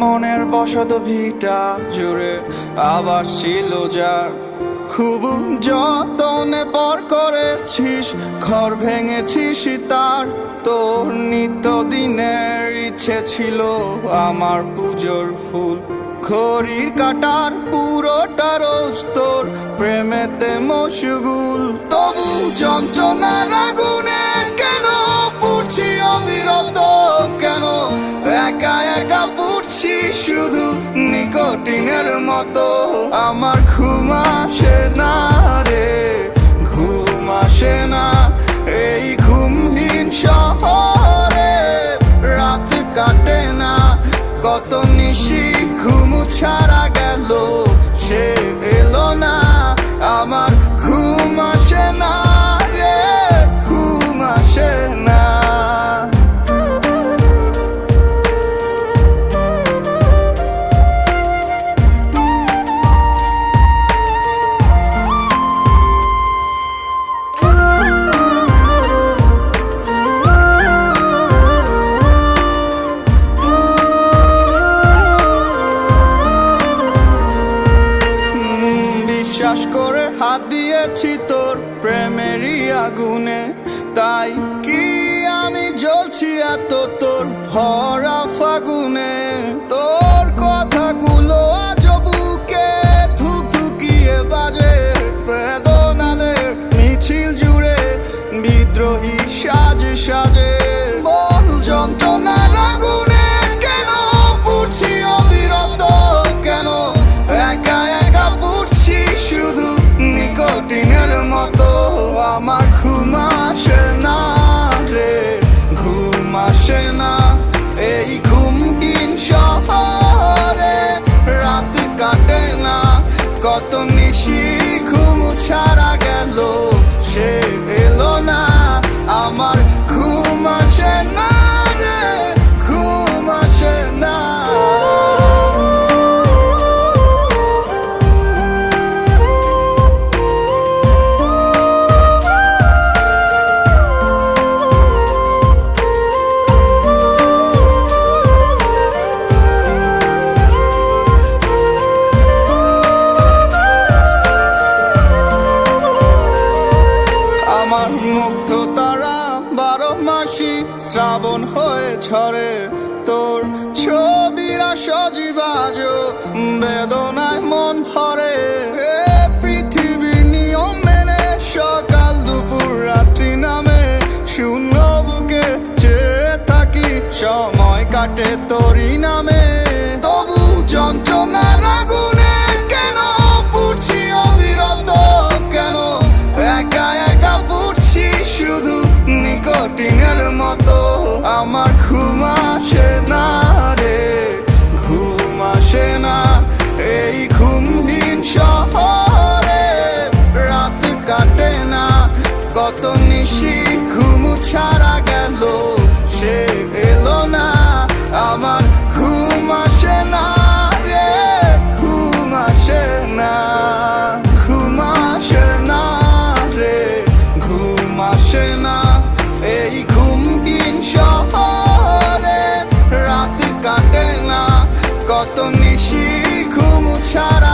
মনের বসত ভিটা জুড়ে আবার ছিল যার, খুব যতনে পর করেছিস, ঘর ভেঙেছিস তার। তোর নিত্যদিনের ইচ্ছে ছিল আমার পুজোর ফুল, ঘড়ির কাটার পুরোটা রোজ তোর প্রেমেতে মশগুল। তবু যন্ত্রণার আগুনে কেন পুড়ছি অবিরত, কেন একা একা পুড়ছি শুধু নিকোটিনের মতো। আমার ঘুম আসে না রে, ঘুম আসে না এই ঘুমহীন শহরে, রাত কাটে না কত নিশি ঘুম ছাড়া গেল, সে এলো না। আমার ঘুম আসে না রে, ঘুম আসে না। বিশ্বাস করে হাত দিয়েছি তোর প্রেমেরই আগুনে, তাই কি আমি জ্বলছি এত তোর ভরা ফাগুনে। তোর কথাগুলো আজ বুকে থুকথুকিয়ে বাজে, বেদনাদের মিছিল জুড়ে বিদ্রোহী সাজে সাজে। বল যন্ত্রণার আগুনে কেন পুড়ছি অবিরত, কেন একা একা পুড়ছি শুধু নিকোটিনের মতো। আমার ঘুম আসে না রে, ঘুম আসে না এই ঘুমহীন শহরে, রাত কাটে না কত নিশি ঘুম ছাড়া গেল, সে এলো না। আমার ঘুম আসে না রে, ঘুম আসে না। আমার মুগ্ধ তারা 12 মাসি শ্রাবণ হয়ে ঝরে, তোর ছবিরা সজীবাজ বেদনায় মন ভরে। পৃথিবীর নিয়ম মেনে সকাল দুপুর রাত্রি নামে শূন্য বুকে চেয়ে থাকি, সময় কাটে তোরই নামে। তবু যন্ত্রণার আগুনে কেন পুড়ছি অবিরত, কেন একা একা পুড়ছি শুধু নিকোটিনের মতো। আমার ঘুম আসে না রে, ঘুম আসে না এই ঘুমহীন শহরে, রাত কাটে না কত নিশি ঘুম ছাড়া গেল, সে এলো না। আমার ঘুম আসে না রে, ঘুম আসে না, ঘুম আসে না রে, ঘুম আসে না এই ঘুমহীন শহরে, রাত কাটে না কত নিশি ঘুম ছাড়া